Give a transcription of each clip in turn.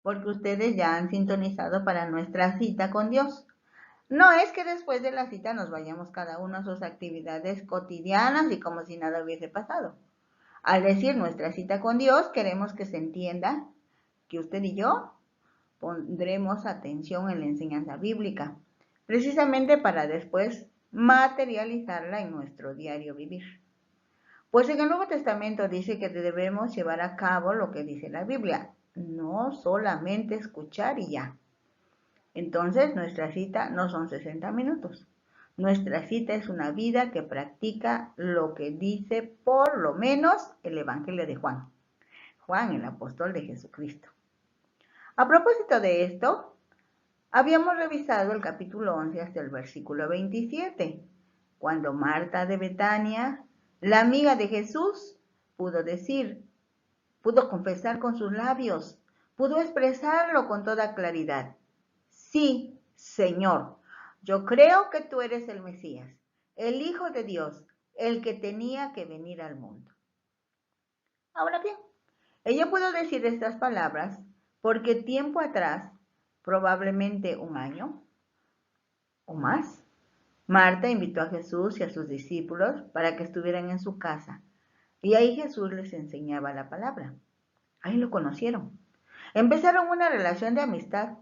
porque ustedes ya han sintonizado para nuestra cita con Dios. No es que después de la cita nos vayamos cada uno a sus actividades cotidianas y como si nada hubiese pasado. Al decir nuestra cita con Dios, queremos que se entienda que usted y yo pondremos atención en la enseñanza bíblica, precisamente para después materializarla en nuestro diario vivir. Pues en el Nuevo Testamento dice que debemos llevar a cabo lo que dice la Biblia, no solamente escuchar y ya. Entonces, nuestra cita no son 60 minutos. Nuestra cita es una vida que practica lo que dice por lo menos el Evangelio de Juan. Juan, el apóstol de Jesucristo. A propósito de esto, habíamos revisado el capítulo 11 hasta el versículo 27, cuando Marta de Betania, la amiga de Jesús, pudo confesar con sus labios, pudo expresarlo con toda claridad. Sí, Señor, yo creo que tú eres el Mesías, el Hijo de Dios, el que tenía que venir al mundo. Ahora bien, ella pudo decir estas palabras porque tiempo atrás, probablemente un año o más, Marta invitó a Jesús y a sus discípulos para que estuvieran en su casa y ahí Jesús les enseñaba la palabra. Ahí lo conocieron. Empezaron una relación de amistad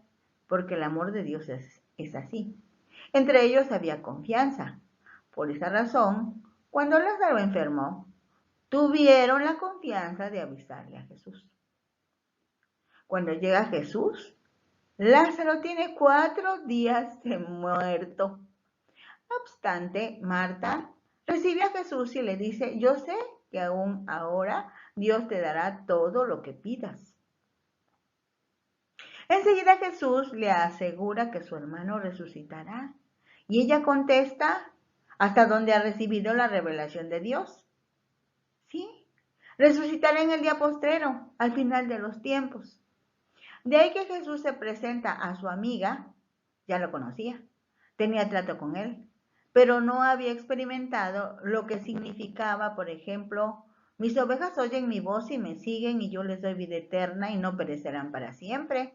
porque el amor de Dios es así. Entre ellos había confianza. Por esa razón, cuando Lázaro enfermó, tuvieron la confianza de avisarle a Jesús. Cuando llega Jesús, Lázaro tiene 4 días de muerto. No obstante, Marta recibe a Jesús y le dice, yo sé que aún ahora Dios te dará todo lo que pidas. Enseguida Jesús le asegura que su hermano resucitará. Y ella contesta, ¿hasta dónde ha recibido la revelación de Dios? Sí, resucitará en el día postrero, al final de los tiempos. De ahí que Jesús se presenta a su amiga, ya lo conocía, tenía trato con él, pero no había experimentado lo que significaba, por ejemplo, mis ovejas oyen mi voz y me siguen y yo les doy vida eterna y no perecerán para siempre.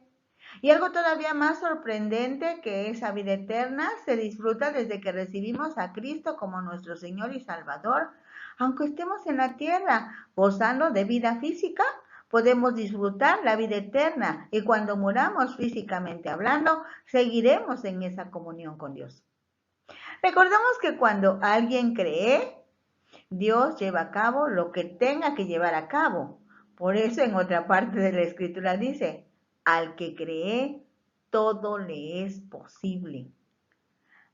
Y algo todavía más sorprendente que esa vida eterna se disfruta desde que recibimos a Cristo como nuestro Señor y Salvador. Aunque estemos en la tierra gozando de vida física, podemos disfrutar la vida eterna y cuando muramos físicamente hablando, seguiremos en esa comunión con Dios. Recordemos que cuando alguien cree, Dios lleva a cabo lo que tenga que llevar a cabo. Por eso en otra parte de la escritura dice, al que cree, todo le es posible.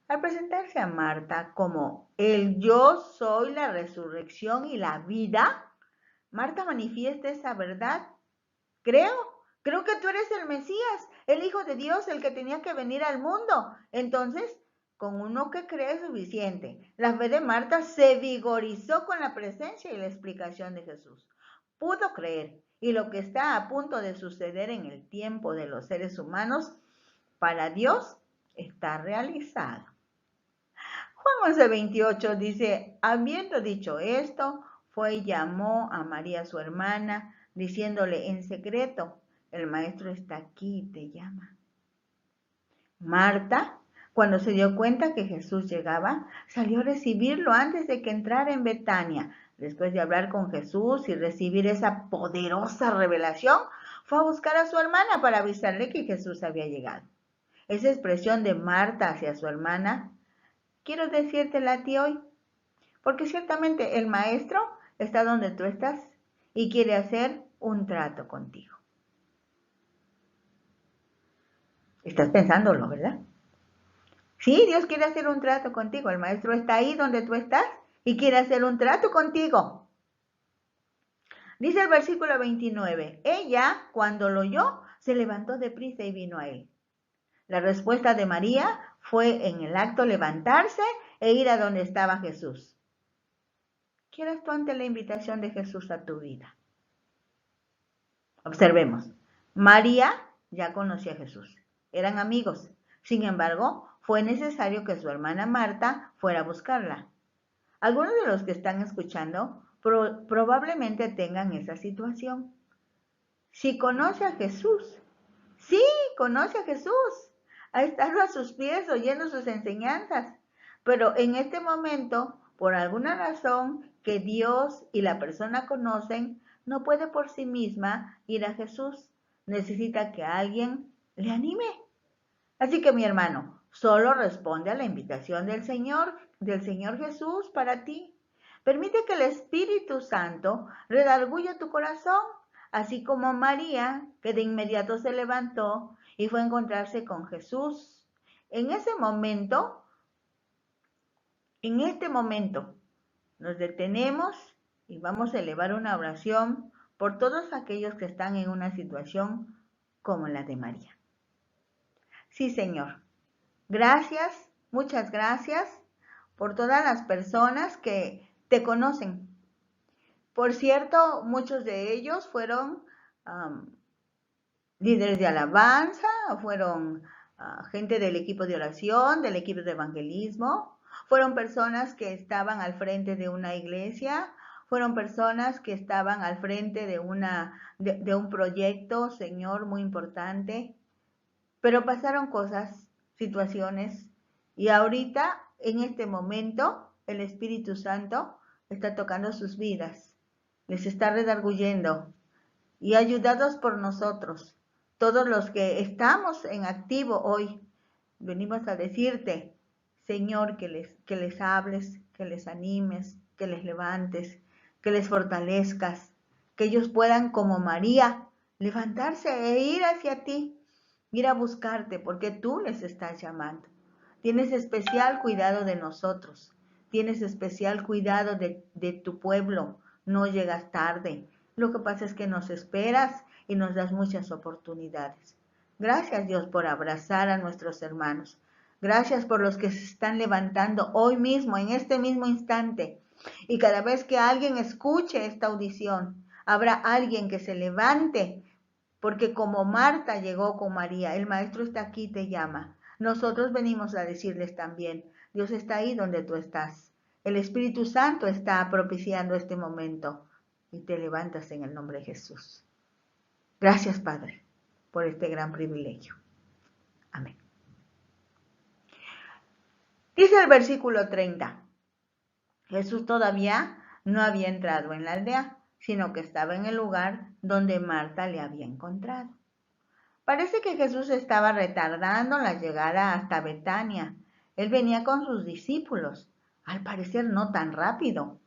Al presentarse a Marta como el yo soy la resurrección y la vida, Marta manifiesta esa verdad. Creo que tú eres el Mesías, el Hijo de Dios, el que tenía que venir al mundo. Entonces, con uno que cree es suficiente. La fe de Marta se vigorizó con la presencia y la explicación de Jesús. Pudo creer y lo que está a punto de suceder en el tiempo de los seres humanos, para Dios está realizado. Juan 11:28 dice, habiendo dicho esto, fue y llamó a María su hermana, diciéndole en secreto, el maestro está aquí y te llama. Marta, cuando se dio cuenta que Jesús llegaba, salió a recibirlo antes de que entrara en Betania. Después de hablar con Jesús y recibir esa poderosa revelación, fue a buscar a su hermana para avisarle que Jesús había llegado. Esa expresión de Marta hacia su hermana, quiero decírtela a ti hoy, porque ciertamente el maestro está donde tú estás y quiere hacer un trato contigo. Estás pensándolo, ¿verdad? Sí, Dios quiere hacer un trato contigo. El maestro está ahí donde tú estás y quiere hacer un trato contigo. Dice el versículo 29, ella, cuando lo oyó, se levantó deprisa y vino a él. La respuesta de María fue en el acto levantarse e ir a donde estaba Jesús. ¿Qué harás tú ante la invitación de Jesús a tu vida? Observemos. María ya conocía a Jesús. Eran amigos. Sin embargo, fue necesario que su hermana Marta fuera a buscarla. Algunos de los que están escuchando probablemente tengan esa situación. Si conoce a Jesús, Sí, conoce a Jesús, ha estado a sus pies oyendo sus enseñanzas, pero en este momento, por alguna razón que Dios y la persona conocen, no puede por sí misma ir a Jesús. Necesita que alguien le anime. Así que mi hermano, solo responde a la invitación del Señor Jesús para ti. Permite que el Espíritu Santo redarguya tu corazón, así como María, que de inmediato se levantó y fue a encontrarse con Jesús. En ese momento, en este momento, nos detenemos y vamos a elevar una oración por todos aquellos que están en una situación como la de María. Sí, Señor. Gracias, muchas gracias por todas las personas que te conocen. Por cierto, muchos de ellos fueron líderes de alabanza, fueron gente del equipo de oración, del equipo de evangelismo, fueron personas que estaban al frente de una iglesia, fueron personas que estaban al frente de un proyecto, Señor, muy importante, pero pasaron cosas, situaciones, y ahorita, en este momento, el Espíritu Santo está tocando sus vidas, les está redarguyendo, y ayudados por nosotros, todos los que estamos en activo hoy, venimos a decirte, Señor, que les hables, que les animes, que les levantes, que les fortalezcas, que ellos puedan, como María, levantarse e ir hacia ti, ir a buscarte, porque tú les estás llamando. Tienes especial cuidado de nosotros, tienes especial cuidado de tu pueblo, no llegas tarde. Lo que pasa es que nos esperas y nos das muchas oportunidades. Gracias, Dios, por abrazar a nuestros hermanos. Gracias por los que se están levantando hoy mismo, en este mismo instante. Y cada vez que alguien escuche esta audición, habrá alguien que se levante, porque como Marta llegó con María, el Maestro está aquí, te llama. Nosotros venimos a decirles también, Dios está ahí donde tú estás. El Espíritu Santo está propiciando este momento y te levantas en el nombre de Jesús. Gracias, Padre, por este gran privilegio. Amén. Dice el versículo 30. Jesús todavía no había entrado en la aldea, sino que estaba en el lugar donde Marta le había encontrado. Parece que Jesús estaba retardando la llegada hasta Betania. Él venía con sus discípulos, al parecer no tan rápido.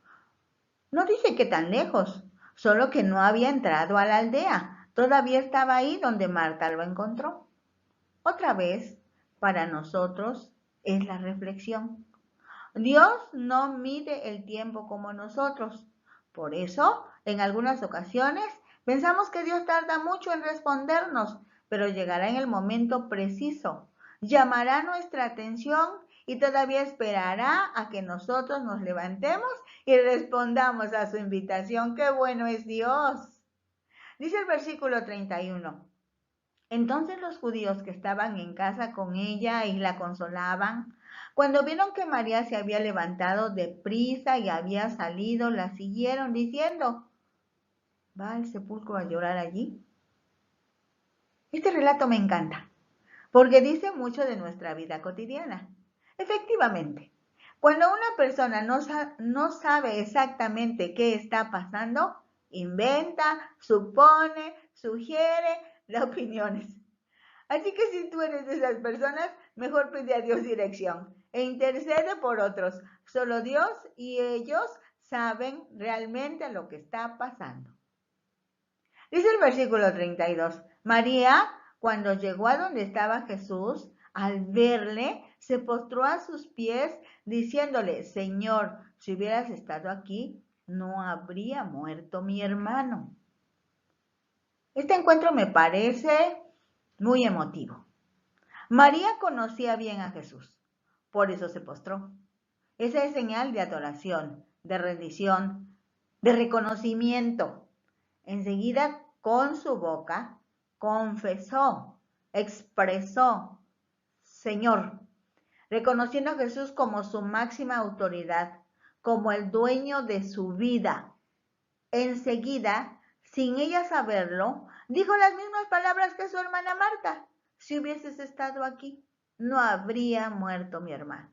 No dice que tan lejos, solo que no había entrado a la aldea. Todavía estaba ahí donde Marta lo encontró. Otra vez, para nosotros es la reflexión. Dios no mide el tiempo como nosotros. Por eso, en algunas ocasiones, pensamos que Dios tarda mucho en respondernos, pero llegará en el momento preciso. Llamará nuestra atención y todavía esperará a que nosotros nos levantemos y respondamos a su invitación. ¡Qué bueno es Dios! Dice el versículo 31. Entonces los judíos que estaban en casa con ella y la consolaban, cuando vieron que María se había levantado deprisa y había salido, la siguieron diciendo, ¿va al sepulcro a llorar allí? Este relato me encanta, porque dice mucho de nuestra vida cotidiana. Efectivamente, cuando una persona no sabe exactamente qué está pasando, inventa, supone, sugiere, da opiniones. Así que si tú eres de esas personas, mejor pide a Dios dirección e intercede por otros. Solo Dios y ellos saben realmente lo que está pasando. Dice el versículo 32, María, cuando llegó a donde estaba Jesús, al verle, se postró a sus pies, diciéndole, Señor, si hubieras estado aquí, no habría muerto mi hermano. Este encuentro me parece muy emotivo. María conocía bien a Jesús, por eso se postró. Esa es señal de adoración, de rendición, de reconocimiento. Enseguida, con su boca, confesó, expresó, Señor, reconociendo a Jesús como su máxima autoridad, como el dueño de su vida. Enseguida, sin ella saberlo, Dijo las mismas palabras que su hermana Marta. Si hubieses estado aquí, no habría muerto mi hermano.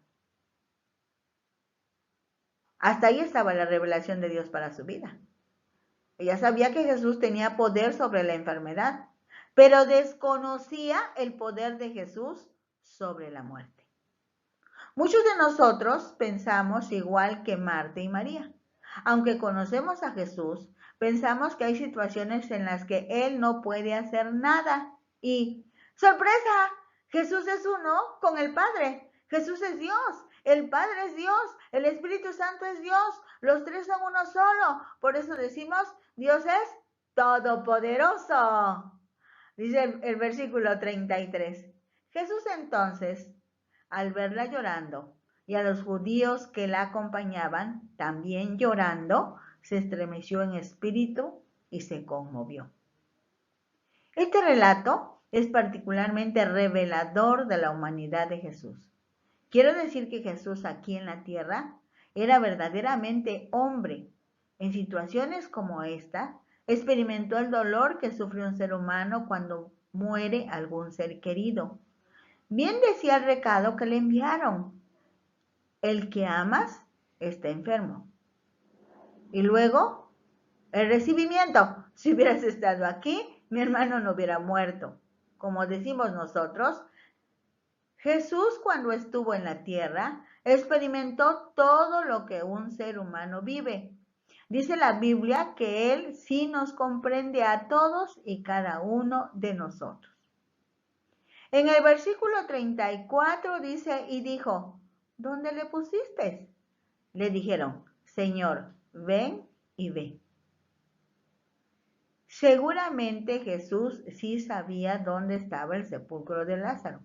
Hasta ahí estaba la revelación de Dios para su vida. Ella sabía que Jesús tenía poder sobre la enfermedad, pero desconocía el poder de Jesús sobre la muerte. Muchos de nosotros pensamos igual que Marta y María. Aunque conocemos a Jesús, pensamos que hay situaciones en las que Él no puede hacer nada. Y, ¡sorpresa! Jesús es uno con el Padre. Jesús es Dios. El Padre es Dios. El Espíritu Santo es Dios. Los tres son uno solo. Por eso decimos, Dios es todopoderoso. Dice el versículo 33. Jesús entonces, al verla llorando, y a los judíos que la acompañaban también llorando, se estremeció en espíritu y se conmovió. Este relato es particularmente revelador de la humanidad de Jesús. Quiero decir que Jesús aquí en la tierra era verdaderamente hombre. En situaciones como esta, experimentó el dolor que sufre un ser humano cuando muere algún ser querido. Bien decía el recado que le enviaron: el que amas está enfermo. Y luego, el recibimiento: si hubieras estado aquí, mi hermano no hubiera muerto. Como decimos nosotros, Jesús, cuando estuvo en la tierra, experimentó todo lo que un ser humano vive. Dice la Biblia que Él sí nos comprende a todos y cada uno de nosotros. En el versículo 34 dice, y dijo, ¿dónde le pusiste? Le dijeron, Señor, ven y ve. Seguramente Jesús sí sabía dónde estaba el sepulcro de Lázaro.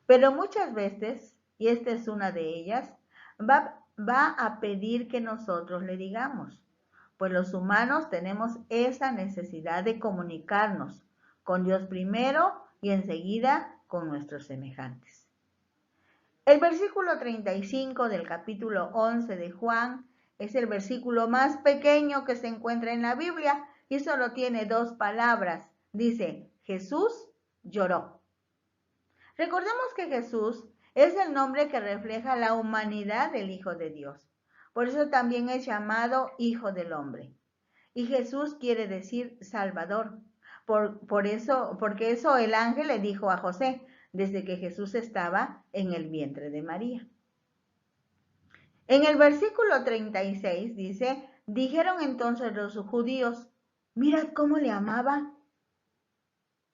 Pero muchas veces, y esta es una de ellas, va a pedir que nosotros le digamos, pues los humanos tenemos esa necesidad de comunicarnos con Dios primero y enseguida con nuestros semejantes. El versículo 35 del capítulo 11 de Juan es el versículo más pequeño que se encuentra en la Biblia y solo tiene 2 palabras. Dice, Jesús lloró. Recordemos que Jesús es el nombre que refleja la humanidad del Hijo de Dios. Por eso también es llamado Hijo del Hombre. Y Jesús quiere decir Salvador. Porque eso el ángel le dijo a José desde que Jesús estaba en el vientre de María. En el versículo 36 dice, dijeron entonces los judíos, mirad cómo le amaba.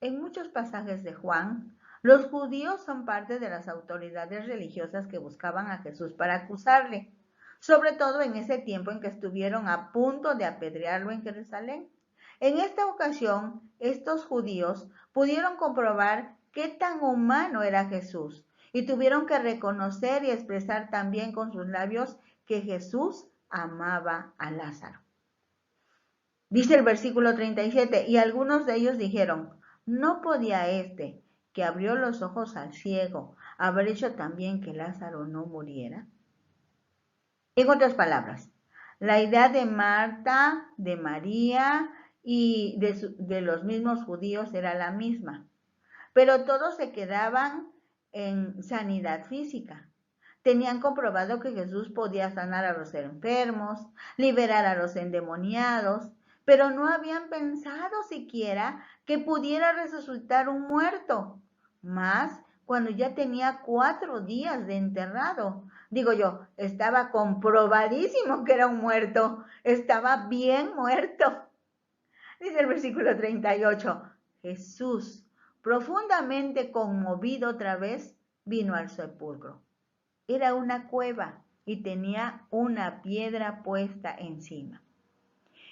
En muchos pasajes de Juan, los judíos son parte de las autoridades religiosas que buscaban a Jesús para acusarle, sobre todo en ese tiempo en que estuvieron a punto de apedrearlo en Jerusalén. En esta ocasión, estos judíos pudieron comprobar qué tan humano era Jesús y tuvieron que reconocer y expresar también con sus labios que Jesús amaba a Lázaro. Dice el versículo 37, y algunos de ellos dijeron, ¿no podía este, que abrió los ojos al ciego, haber hecho también que Lázaro no muriera? En otras palabras, la idea de Marta, de María y de los mismos judíos era la misma, pero todos se quedaban en sanidad física. Tenían comprobado que Jesús podía sanar a los enfermos, liberar a los endemoniados, pero no habían pensado siquiera que pudiera resucitar un muerto, más cuando ya tenía 4 días de enterrado. Digo yo, estaba comprobadísimo que era un muerto, estaba bien muerto. Dice el versículo 38, Jesús, profundamente conmovido otra vez, vino al sepulcro. Era una cueva y tenía una piedra puesta encima.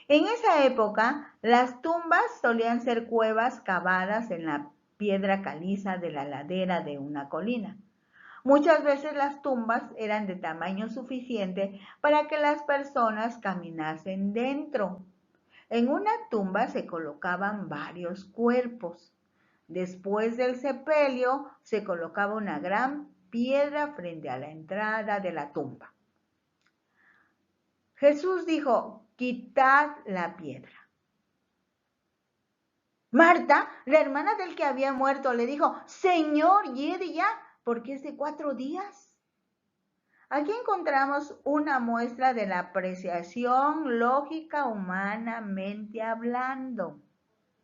En esa época, las tumbas solían ser cuevas cavadas en la piedra caliza de la ladera de una colina. Muchas veces las tumbas eran de tamaño suficiente para que las personas caminasen dentro. En una tumba se colocaban varios cuerpos. Después del sepelio se colocaba una gran piedra frente a la entrada de la tumba. Jesús dijo, quitad la piedra. Marta, la hermana del que había muerto, le dijo, Señor, hiede ya, porque es de 4 días. Aquí encontramos una muestra de la apreciación lógica humanamente hablando.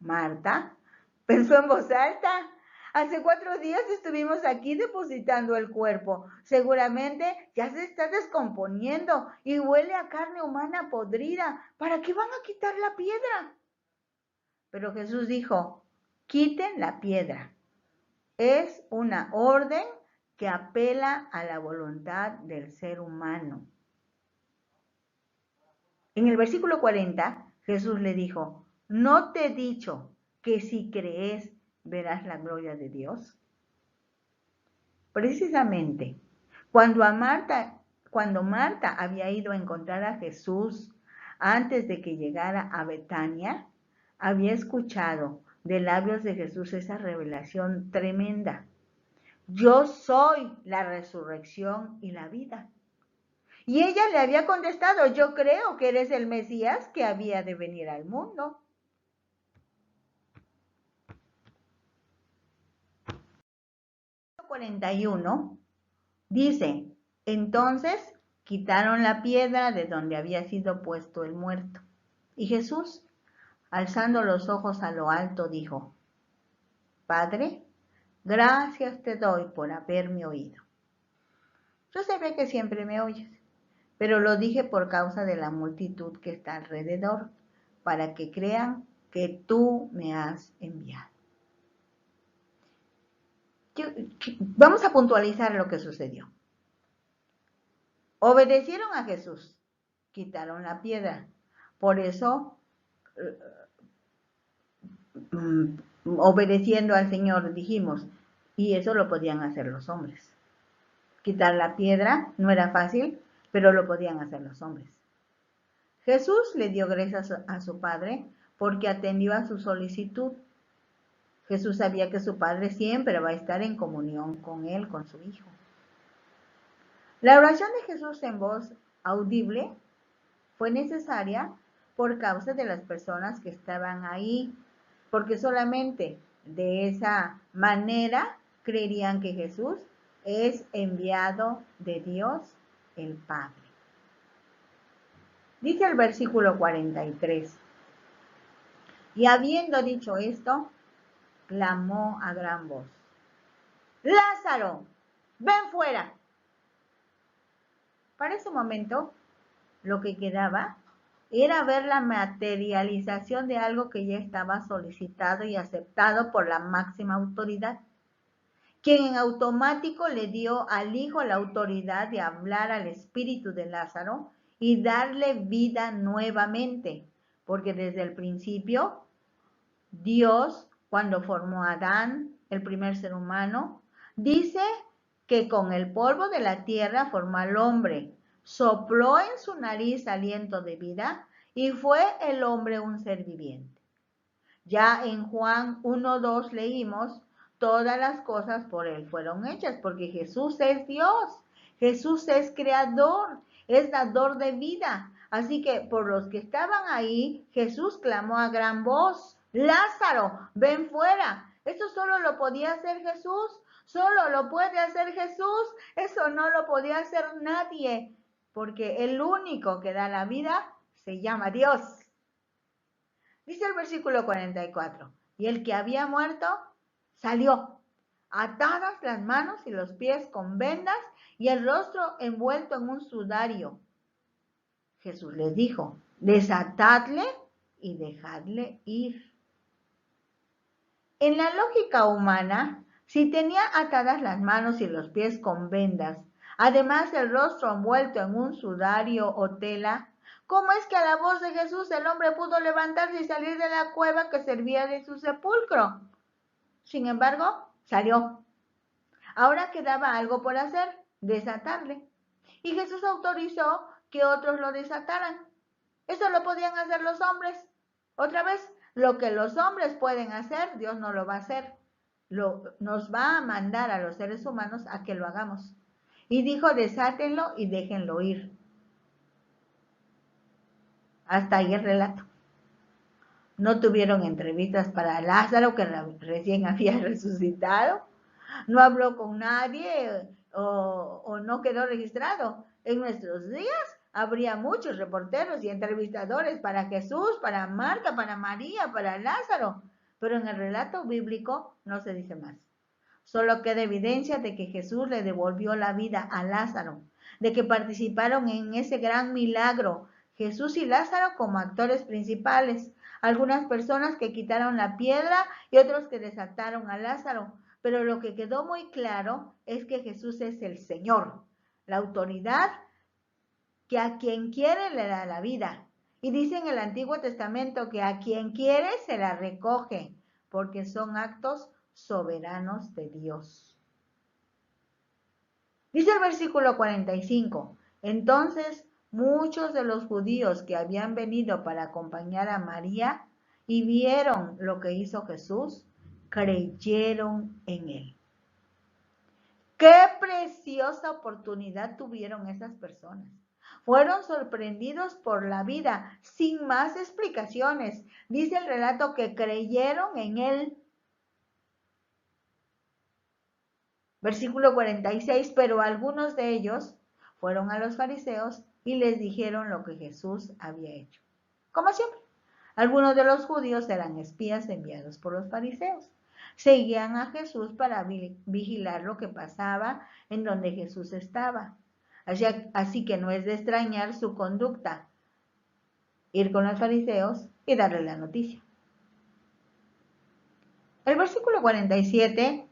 Marta pensó en voz alta. Hace 4 días estuvimos aquí depositando el cuerpo. Seguramente ya se está descomponiendo y huele a carne humana podrida. ¿Para qué van a quitar la piedra? Pero Jesús dijo, quiten la piedra. Es una orden que apela a la voluntad del ser humano. En el versículo 40, Jesús le dijo, ¿no te he dicho que si crees verás la gloria de Dios? Precisamente, cuando Marta había ido a encontrar a Jesús antes de que llegara a Betania, había escuchado de labios de Jesús esa revelación tremenda. Yo soy la resurrección y la vida. Y ella le había contestado, yo creo que eres el Mesías que había de venir al mundo. Versículo 41 dice, entonces quitaron la piedra de donde había sido puesto el muerto. Y Jesús, alzando los ojos a lo alto, dijo, Padre, gracias te doy por haberme oído. Yo sé que siempre me oyes, pero lo dije por causa de la multitud que está alrededor, para que crean que tú me has enviado. Vamos a puntualizar lo que sucedió. Obedecieron a Jesús, quitaron la piedra. Por eso, obedeciendo al Señor, dijimos, y eso lo podían hacer los hombres. Quitar la piedra no era fácil, pero lo podían hacer los hombres. Jesús le dio gracias a su Padre porque atendió a su solicitud. Jesús sabía que su Padre siempre va a estar en comunión con él, con su Hijo. La oración de Jesús en voz audible fue necesaria por causa de las personas que estaban ahí, porque solamente de esa manera creerían que Jesús es enviado de Dios el Padre. Dice el versículo 43, y habiendo dicho esto, clamó a gran voz, Lázaro, ven fuera. Para ese momento, lo que quedaba era ver la materialización de algo que ya estaba solicitado y aceptado por la máxima autoridad, quien en automático le dio al Hijo la autoridad de hablar al espíritu de Lázaro y darle vida nuevamente, porque desde el principio, Dios, cuando formó a Adán, el primer ser humano, dice que con el polvo de la tierra formó al hombre, sopló en su nariz aliento de vida y fue el hombre un ser viviente. Ya en Juan 1:2 leímos, todas las cosas por él fueron hechas, porque Jesús es Dios, Jesús es creador, es dador de vida. Así que por los que estaban ahí, Jesús clamó a gran voz, Lázaro, ven fuera. Eso solo lo podía hacer Jesús, solo lo puede hacer Jesús, eso no lo podía hacer nadie, porque el único que da la vida se llama Dios. Dice el versículo 44, y el que había muerto salió, atadas las manos y los pies con vendas y el rostro envuelto en un sudario. Jesús les dijo, desatadle y dejadle ir. En la lógica humana, si tenía atadas las manos y los pies con vendas, además el rostro envuelto en un sudario o tela, ¿cómo es que a la voz de Jesús el hombre pudo levantarse y salir de la cueva que servía de su sepulcro? Sin embargo, salió. Ahora quedaba algo por hacer, desatarle. Y Jesús autorizó que otros lo desataran. Eso lo podían hacer los hombres. Otra vez, lo que los hombres pueden hacer, Dios no lo va a hacer. Nos va a mandar a los seres humanos a que lo hagamos. Y dijo, desátenlo y déjenlo ir. Hasta ahí el relato. No tuvieron entrevistas para Lázaro, que recién había resucitado. No habló con nadie o no quedó registrado. En nuestros días habría muchos reporteros y entrevistadores para Jesús, para Marta, para María, para Lázaro. Pero en el relato bíblico no se dice más. Solo queda evidencia de que Jesús le devolvió la vida a Lázaro, de que participaron en ese gran milagro, Jesús y Lázaro como actores principales, algunas personas que quitaron la piedra y otros que desataron a Lázaro, pero lo que quedó muy claro es que Jesús es el Señor, la autoridad que a quien quiere le da la vida. Y dice en el Antiguo Testamento que a quien quiere se la recoge, porque son actos soberanos de Dios. Dice el versículo 45, entonces muchos de los judíos que habían venido para acompañar a María y vieron lo que hizo Jesús, creyeron en él. Qué preciosa oportunidad tuvieron esas personas. Fueron sorprendidos por la vida, sin más explicaciones. Dice el relato que creyeron en él. Versículo 46, pero algunos de ellos fueron a los fariseos y les dijeron lo que Jesús había hecho. Como siempre, algunos de los judíos eran espías enviados por los fariseos. Seguían a Jesús para vigilar lo que pasaba en donde Jesús estaba. Así que no es de extrañar su conducta, ir con los fariseos y darle la noticia. El versículo 47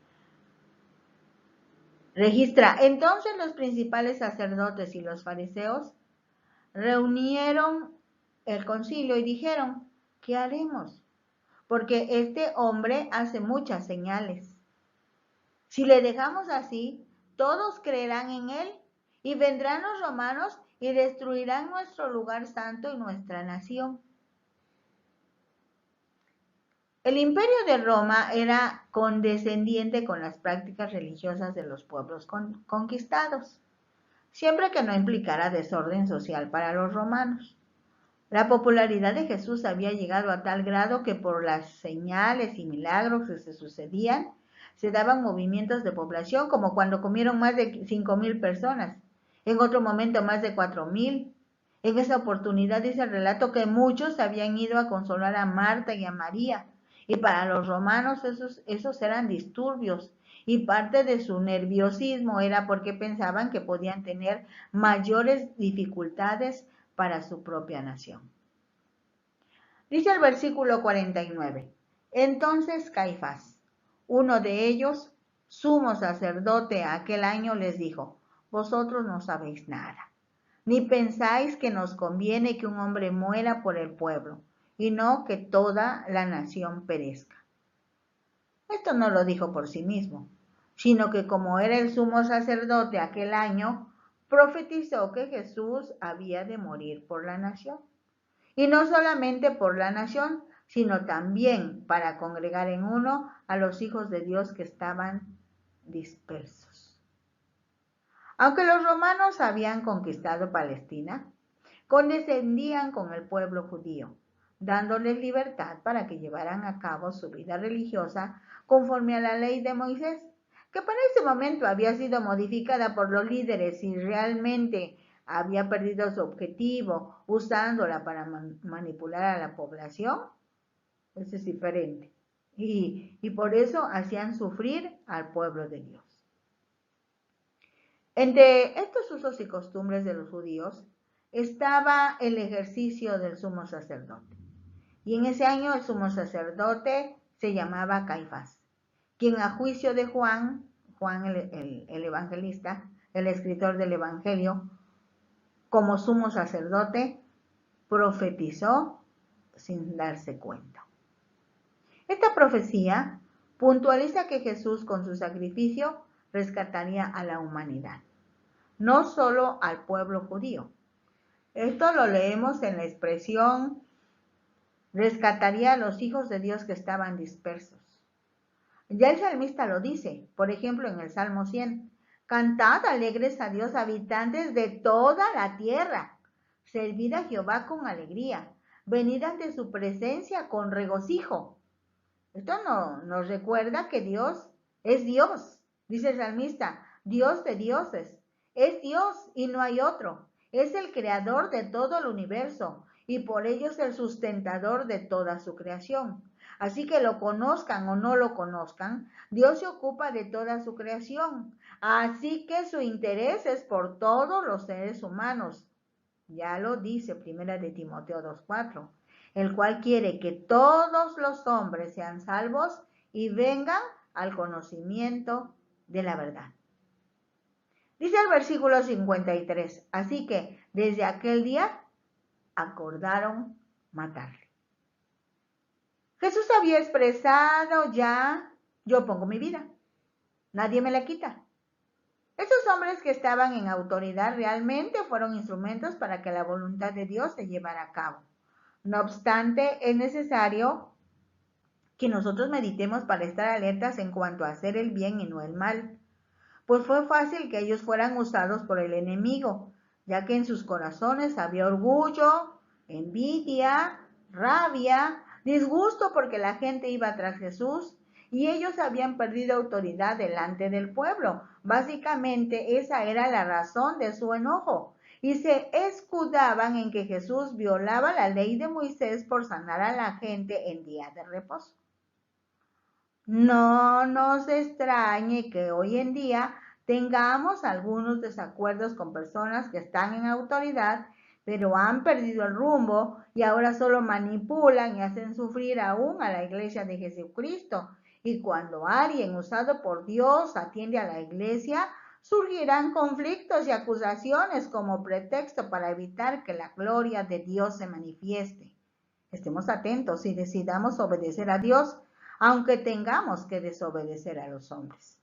registra, entonces los principales sacerdotes y los fariseos reunieron el concilio y dijeron, ¿qué haremos? Porque este hombre hace muchas señales. Si le dejamos así, todos creerán en él y vendrán los romanos y destruirán nuestro lugar santo y nuestra nación. El imperio de Roma era condescendiente con las prácticas religiosas de los pueblos conquistados, siempre que no implicara desorden social para los romanos. La popularidad de Jesús había llegado a tal grado que por las señales y milagros que se sucedían, se daban movimientos de población como cuando comieron más de 5,000 personas, en otro momento más de 4,000. En esa oportunidad dice el relato que muchos habían ido a consolar a Marta y a María, y para los romanos esos eran disturbios, y parte de su nerviosismo era porque pensaban que podían tener mayores dificultades para su propia nación. Dice el versículo 49, entonces Caifás, uno de ellos, sumo sacerdote aquel año, les dijo, vosotros no sabéis nada, ni pensáis que nos conviene que un hombre muera por el pueblo, y no que toda la nación perezca. Esto no lo dijo por sí mismo, sino que como era el sumo sacerdote aquel año, profetizó que Jesús había de morir por la nación. Y no solamente por la nación, sino también para congregar en uno a los hijos de Dios que estaban dispersos. Aunque los romanos habían conquistado Palestina, condescendían con el pueblo judío, dándoles libertad para que llevaran a cabo su vida religiosa conforme a la ley de Moisés, que para ese momento había sido modificada por los líderes y realmente había perdido su objetivo usándola para manipular a la población. Eso es diferente. Y por eso hacían sufrir al pueblo de Dios. Entre estos usos y costumbres de los judíos estaba el ejercicio del sumo sacerdote. Y en ese año el sumo sacerdote se llamaba Caifás, quien a juicio de Juan el evangelista, el escritor del evangelio, como sumo sacerdote, profetizó sin darse cuenta. Esta profecía puntualiza que Jesús con su sacrificio rescataría a la humanidad, no solo al pueblo judío. Esto lo leemos en la expresión rescataría a los hijos de Dios que estaban dispersos. Ya el salmista lo dice, por ejemplo en el Salmo 100, cantad alegres a Dios, habitantes de toda la tierra, servid a Jehová con alegría, venid ante su presencia con regocijo. Esto nos recuerda que Dios es Dios, dice el salmista, Dios de dioses. Es Dios y no hay otro. Es el creador de todo el universo y por ello es el sustentador de toda su creación. Así que lo conozcan o no lo conozcan, Dios se ocupa de toda su creación. Así que su interés es por todos los seres humanos. Ya lo dice 1 de Timoteo 2:4, el cual quiere que todos los hombres sean salvos y vengan al conocimiento de la verdad. Dice el versículo 53, así que desde aquel día acordaron matarle. Jesús había expresado ya, yo pongo mi vida, nadie me la quita. Esos hombres que estaban en autoridad realmente fueron instrumentos para que la voluntad de Dios se llevara a cabo. No obstante, es necesario que nosotros meditemos para estar alertas en cuanto a hacer el bien y no el mal, pues fue fácil que ellos fueran usados por el enemigo, ya que en sus corazones había orgullo, envidia, rabia, disgusto porque la gente iba tras Jesús y ellos habían perdido autoridad delante del pueblo. Básicamente esa era la razón de su enojo y se escudaban en que Jesús violaba la ley de Moisés por sanar a la gente en día de reposo. No nos extrañe que hoy en día tengamos algunos desacuerdos con personas que están en autoridad, pero han perdido el rumbo y ahora solo manipulan y hacen sufrir aún a la iglesia de Jesucristo. Y cuando alguien usado por Dios atiende a la iglesia, surgirán conflictos y acusaciones como pretexto para evitar que la gloria de Dios se manifieste. Estemos atentos y decidamos obedecer a Dios, aunque tengamos que desobedecer a los hombres.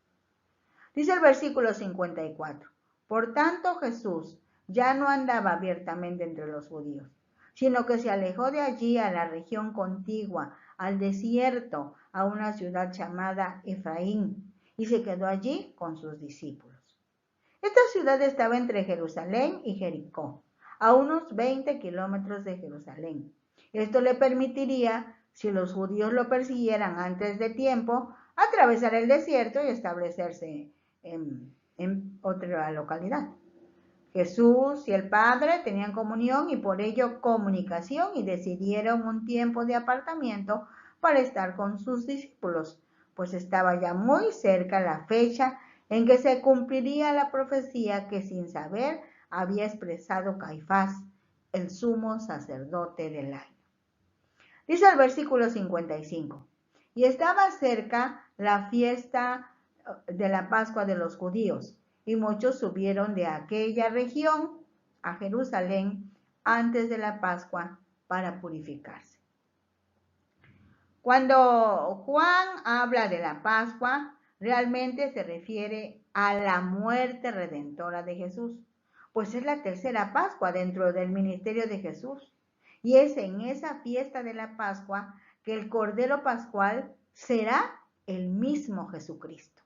Dice el versículo 54, por tanto Jesús ya no andaba abiertamente entre los judíos, sino que se alejó de allí a la región contigua, al desierto, a una ciudad llamada Efraín, y se quedó allí con sus discípulos. Esta ciudad estaba entre Jerusalén y Jericó, a unos 20 kilómetros de Jerusalén. Esto le permitiría, si los judíos lo persiguieran antes de tiempo, atravesar el desierto y establecerse en otra localidad. Jesús y el Padre tenían comunión y por ello comunicación y decidieron un tiempo de apartamiento para estar con sus discípulos, pues estaba ya muy cerca la fecha en que se cumpliría la profecía que sin saber había expresado Caifás, el sumo sacerdote del año. Dice el versículo 55, y estaba cerca la fiesta de la Pascua de los judíos, y muchos subieron de aquella región a Jerusalén antes de la Pascua para purificarse. Cuando Juan habla de la Pascua, realmente se refiere a la muerte redentora de Jesús, pues es la tercera Pascua dentro del ministerio de Jesús. Y es en esa fiesta de la Pascua que el Cordero Pascual será el mismo Jesucristo.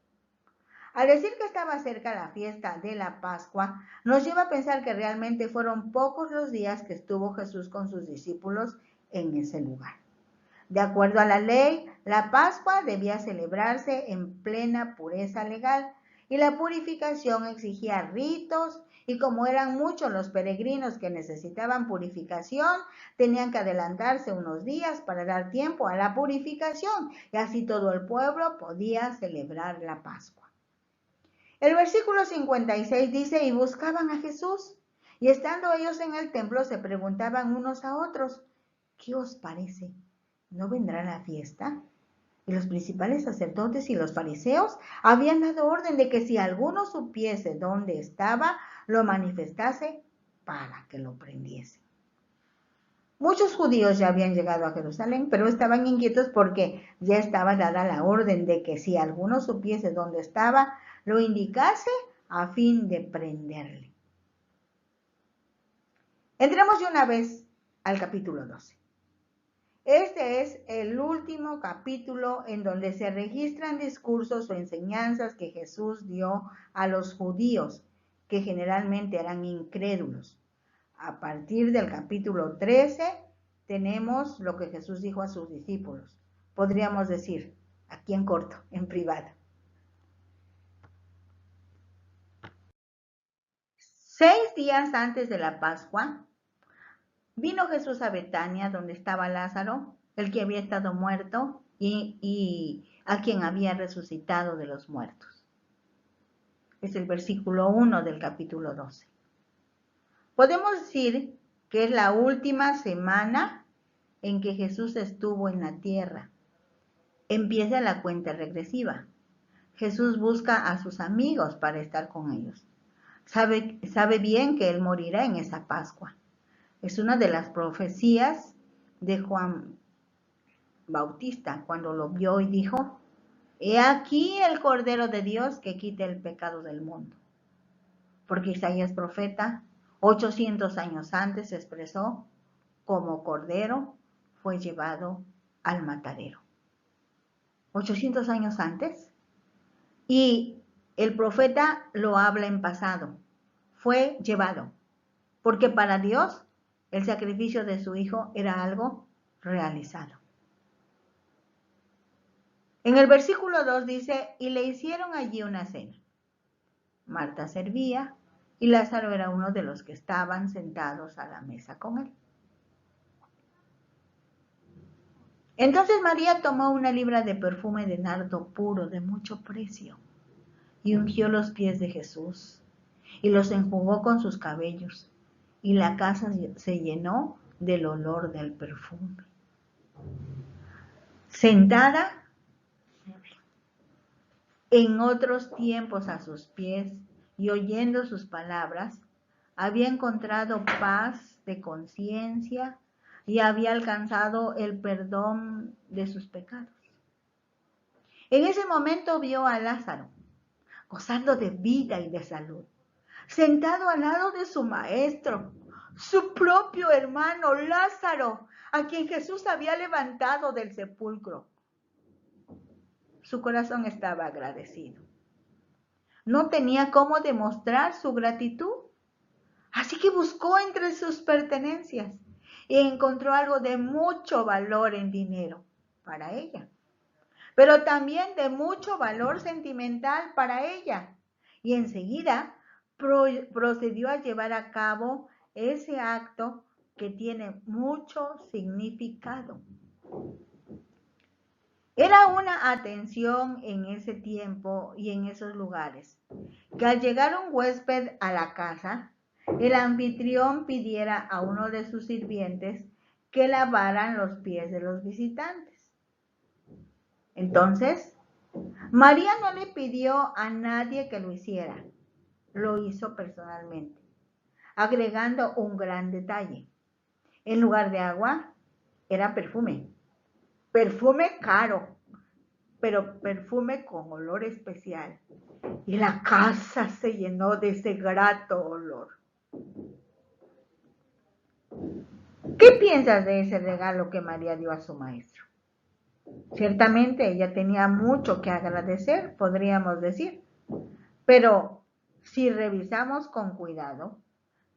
Al decir que estaba cerca la fiesta de la Pascua, nos lleva a pensar que realmente fueron pocos los días que estuvo Jesús con sus discípulos en ese lugar. De acuerdo a la ley, la Pascua debía celebrarse en plena pureza legal y la purificación exigía ritos y como eran muchos los peregrinos que necesitaban purificación, tenían que adelantarse unos días para dar tiempo a la purificación y así todo el pueblo podía celebrar la Pascua. El versículo 56 dice, y buscaban a Jesús, y estando ellos en el templo se preguntaban unos a otros, ¿qué os parece? ¿No vendrá la fiesta? Y los principales sacerdotes y los fariseos habían dado orden de que si alguno supiese dónde estaba, lo manifestase para que lo prendiese. Muchos judíos ya habían llegado a Jerusalén, pero estaban inquietos porque ya estaba dada la orden de que si alguno supiese dónde estaba, lo indicase a fin de prenderle. Entremos de una vez al capítulo 12. Este es el último capítulo en donde se registran discursos o enseñanzas que Jesús dio a los judíos, que generalmente eran incrédulos. A partir del capítulo 13 tenemos lo que Jesús dijo a sus discípulos. Podríamos decir, aquí en corto, en privado. 6 días antes de la Pascua, vino Jesús a Betania, donde estaba Lázaro, el que había estado muerto y a quien había resucitado de los muertos. Es el versículo 1 del capítulo 12. Podemos decir que es la última semana en que Jesús estuvo en la tierra. Empieza la cuenta regresiva. Jesús busca a sus amigos para estar con ellos. Sabe bien que Él morirá en esa Pascua. Es una de las profecías de Juan Bautista, cuando lo vio y dijo, he aquí el Cordero de Dios que quita el pecado del mundo. Porque Isaías profeta, 800 años antes expresó, como Cordero fue llevado al matadero. 800 años antes. Y el profeta lo habla en pasado. Fue llevado. Porque para Dios el sacrificio de su Hijo era algo realizado. En el versículo 2 dice, y le hicieron allí una cena. Marta servía y Lázaro era uno de los que estaban sentados a la mesa con él. Entonces María tomó una libra de perfume de nardo puro de mucho precio y ungió los pies de Jesús y los enjugó con sus cabellos y la casa se llenó del olor del perfume. Sentada en otros tiempos a sus pies y oyendo sus palabras, había encontrado paz de conciencia y había alcanzado el perdón de sus pecados. En ese momento vio a Lázaro, gozando de vida y de salud, sentado al lado de su maestro, su propio hermano Lázaro, a quien Jesús había levantado del sepulcro. Su corazón estaba agradecido. No tenía cómo demostrar su gratitud, así que buscó entre sus pertenencias y encontró algo de mucho valor en dinero para ella, pero también de mucho valor sentimental para ella. Y enseguida procedió a llevar a cabo ese acto que tiene mucho significado. Era una atención en ese tiempo y en esos lugares, que al llegar un huésped a la casa, el anfitrión pidiera a uno de sus sirvientes que lavaran los pies de los visitantes. Entonces, María no le pidió a nadie que lo hiciera, lo hizo personalmente, agregando un gran detalle. En lugar de agua, era perfume caro, pero perfume con olor especial. Y la casa se llenó de ese grato olor. ¿Qué piensas de ese regalo que María dio a su maestro? Ciertamente ella tenía mucho que agradecer, podríamos decir. Pero si revisamos con cuidado,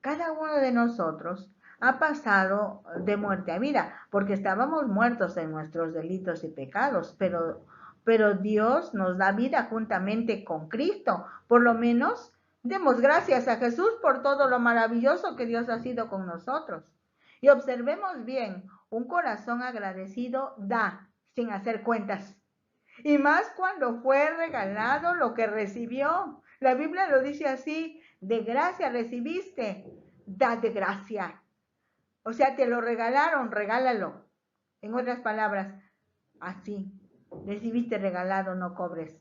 cada uno de nosotros ha pasado de muerte a vida, porque estábamos muertos en nuestros delitos y pecados, pero Dios nos da vida juntamente con Cristo. Por lo menos demos gracias a Jesús por todo lo maravilloso que Dios ha sido con nosotros. Y observemos bien, un corazón agradecido da sin hacer cuentas. Y más cuando fue regalado lo que recibió. La Biblia lo dice así, de gracia recibiste, da de gracia. O sea, te lo regalaron, regálalo. En otras palabras, así, recibiste regalado, no cobres.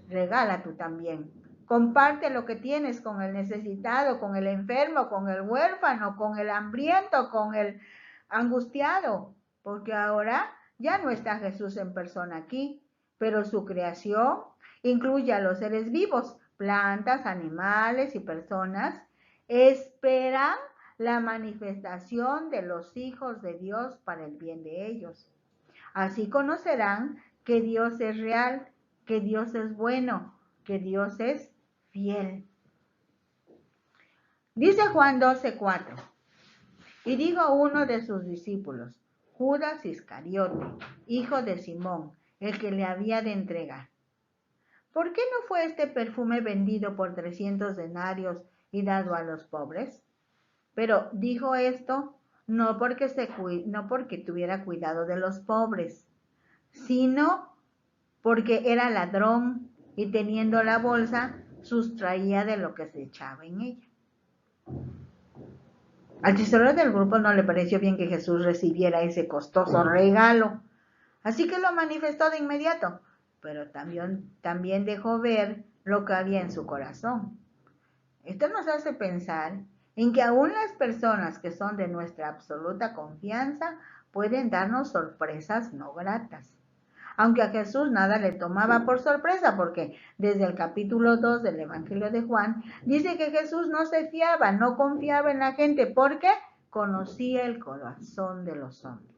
Regala tú también. Comparte lo que tienes con el necesitado, con el enfermo, con el huérfano, con el hambriento, con el angustiado. Porque ahora ya no está Jesús en persona aquí, pero su creación incluye a los seres vivos, plantas, animales y personas. Esperan la manifestación de los hijos de Dios para el bien de ellos. Así conocerán que Dios es real, que Dios es bueno, que Dios es fiel. Dice Juan 12:4, y dijo uno de sus discípulos, Judas Iscariote, hijo de Simón, el que le había de entregar. ¿Por qué no fue este perfume vendido por 300 denarios y dado a los pobres? Pero dijo esto no porque tuviera cuidado de los pobres, sino porque era ladrón y teniendo la bolsa sustraía de lo que se echaba en ella. Al tesorero del grupo no le pareció bien que Jesús recibiera ese costoso regalo, así que lo manifestó de inmediato, pero también dejó ver lo que había en su corazón. Esto nos hace pensar en que aún las personas que son de nuestra absoluta confianza pueden darnos sorpresas no gratas. Aunque a Jesús nada le tomaba por sorpresa, porque desde el capítulo 2 del Evangelio de Juan dice que Jesús no se fiaba, no confiaba en la gente, porque conocía el corazón de los hombres.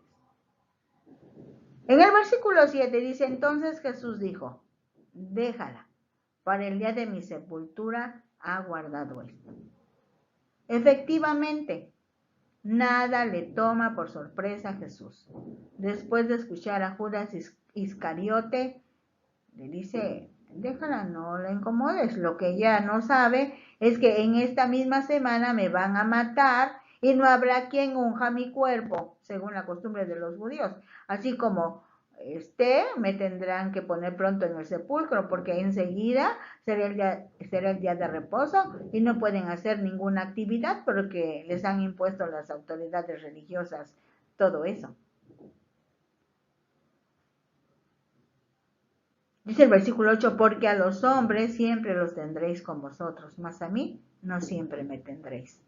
En el versículo 7 dice, entonces Jesús dijo, déjala, para el día de mi sepultura ha guardado esto. Efectivamente, nada le toma por sorpresa a Jesús. Después de escuchar a Judas Iscariote, le dice, déjala, no la incomodes. Lo que ella no sabe es que en esta misma semana me van a matar y no habrá quien unja mi cuerpo, según la costumbre de los judíos. Así como me tendrán que poner pronto en el sepulcro, porque enseguida será el día de reposo y no pueden hacer ninguna actividad porque les han impuesto las autoridades religiosas todo eso. Dice el versículo 8, porque a los hombres siempre los tendréis con vosotros, mas a mí no siempre me tendréis.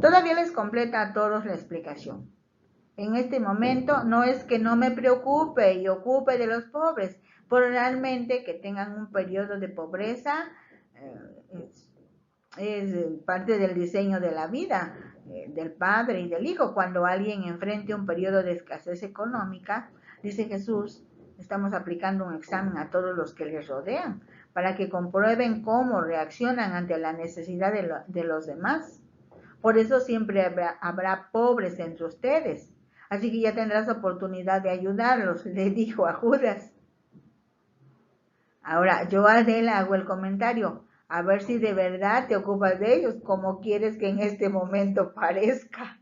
Todavía les completa a todos la explicación. En este momento no es que no me preocupe y ocupe de los pobres, pero realmente que tengan un periodo de pobreza es parte del diseño de la vida del Padre y del Hijo. Cuando alguien enfrente un periodo de escasez económica, dice Jesús, estamos aplicando un examen a todos los que les rodean para que comprueben cómo reaccionan ante la necesidad de los demás. Por eso siempre habrá pobres entre ustedes. Así que ya tendrás oportunidad de ayudarlos, le dijo a Judas. Ahora, yo a Adela hago el comentario, a ver si de verdad te ocupas de ellos, como quieres que en este momento parezca.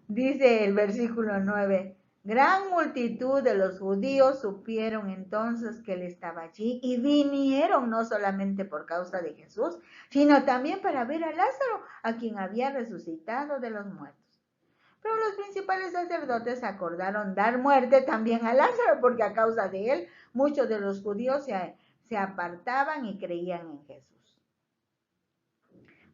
Dice el versículo 9, gran multitud de los judíos supieron entonces que él estaba allí y vinieron no solamente por causa de Jesús, sino también para ver a Lázaro, a quien había resucitado de los muertos. Pero los principales sacerdotes acordaron dar muerte también a Lázaro, porque a causa de él muchos de los judíos se apartaban y creían en Jesús.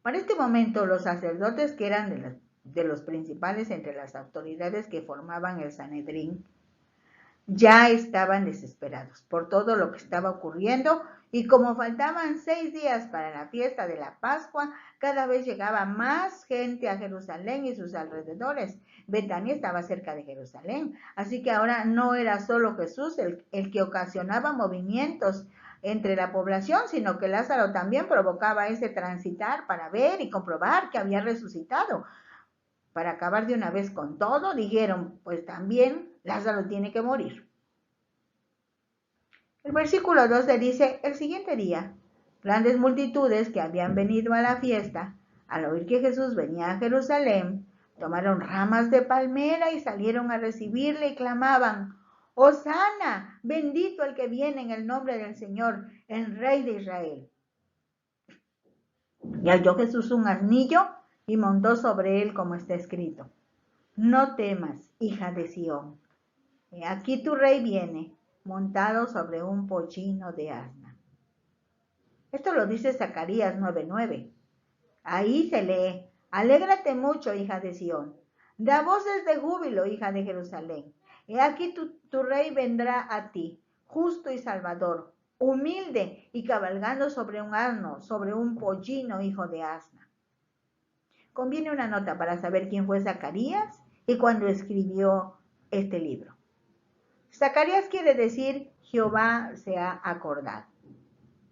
Para este momento, los sacerdotes, que eran de los principales entre las autoridades que formaban el Sanedrín, ya estaban desesperados por todo lo que estaba ocurriendo, y como faltaban 6 días para la fiesta de la Pascua, cada vez llegaba más gente a Jerusalén y sus alrededores. Betania estaba cerca de Jerusalén, así que ahora no era solo Jesús el que ocasionaba movimientos entre la población, sino que Lázaro también provocaba ese transitar para ver y comprobar que había resucitado. Para acabar de una vez con todo, dijeron, pues también Lázaro tiene que morir. El versículo 12 dice, el siguiente día, grandes multitudes que habían venido a la fiesta, al oír que Jesús venía a Jerusalén, tomaron ramas de palmera y salieron a recibirle y clamaban, Hosana, bendito el que viene en el nombre del Señor, el Rey de Israel. Y halló Jesús un asnillo y montó sobre él, como está escrito, no temas, hija de Sión, he aquí tu rey viene, montado sobre un pollino de asna. Esto lo dice Zacarías 9:9. Ahí se lee, alégrate mucho, hija de Sión, da voces de júbilo, hija de Jerusalén. He aquí tu rey vendrá a ti, justo y salvador, humilde y cabalgando sobre un asno, sobre un pollino, hijo de asna. Conviene una nota para saber quién fue Zacarías y cuándo escribió este libro. Zacarías quiere decir Jehová se ha acordado.